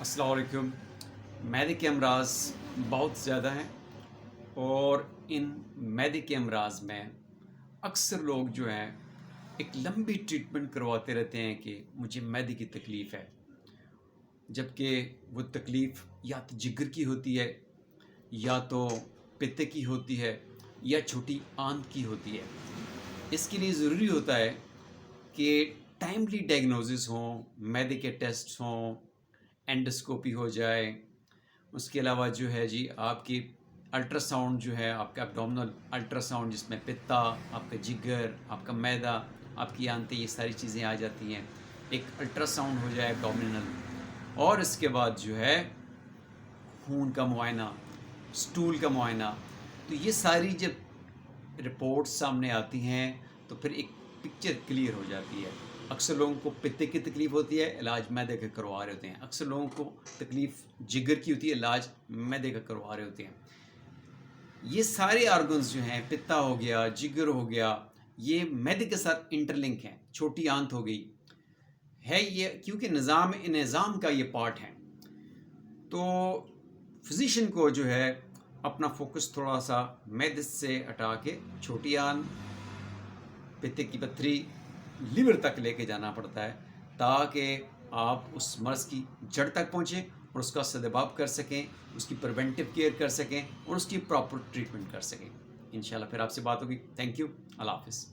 अस्सलाम वालेकुम। मैदे के अमराज बहुत ज़्यादा हैं और इन मैदे के अमराज में अक्सर लोग जो हैं एक लंबी ट्रीटमेंट करवाते रहते हैं कि मुझे मैदे की तकलीफ़ है, जबकि वो तकलीफ़ या तो जिगर की होती है, या तो पित्ते की होती है, या छोटी आंत की होती है। इसके लिए ज़रूरी होता है कि टाइमली डायग्नोसिस हों, मैदे के टेस्ट हों, एंडोस्कोपी हो जाए। उसके अलावा जो है जी आपकी अल्ट्रासाउंड जो है, आपका एब्डोमिनल अल्ट्रासाउंड, जिसमें पित्ता, आपका जिगर, आपका मैदा, आपकी आंतें, ये सारी चीज़ें आ जाती हैं। एक अल्ट्रासाउंड हो जाए एब्डोमिनल, और इसके बाद जो है खून का मुआयना, स्टूल का मुआयना। तो ये सारी जब रिपोर्ट सामने आती हैं तो फिर एक पिक्चर क्लियर हो जाती है। अक्सर लोगों को पित्ते की तकलीफ़ होती है, इलाज मैदे का करवा रहे होते हैं। अक्सर लोगों को तकलीफ़ जिगर की होती है, इलाज मैदे का करवा रहे होते हैं। ये सारे ऑर्गन्स जो हैं, पित्ता हो गया, जिगर हो गया, ये मैदे के साथ इंटरलिंक हैं। छोटी आंत हो गई है ये, क्योंकि निज़ाम का ये पार्ट है। तो फिजिशियन को जो है अपना फोकस थोड़ा सा मैदे से हटा के छोटी आंत, पित्ते की पत्थरी, लिवर तक लेके जाना पड़ता है, ताकि आप उस मर्ज़ की जड़ तक पहुँचें और उसका सद्भाव कर सकें, उसकी प्रिवेंटिव केयर कर सकें और उसकी प्रॉपर ट्रीटमेंट कर सकें। इंशाल्लाह फिर आपसे बात होगी। Thank you. अल्लाह हाफ़िज़।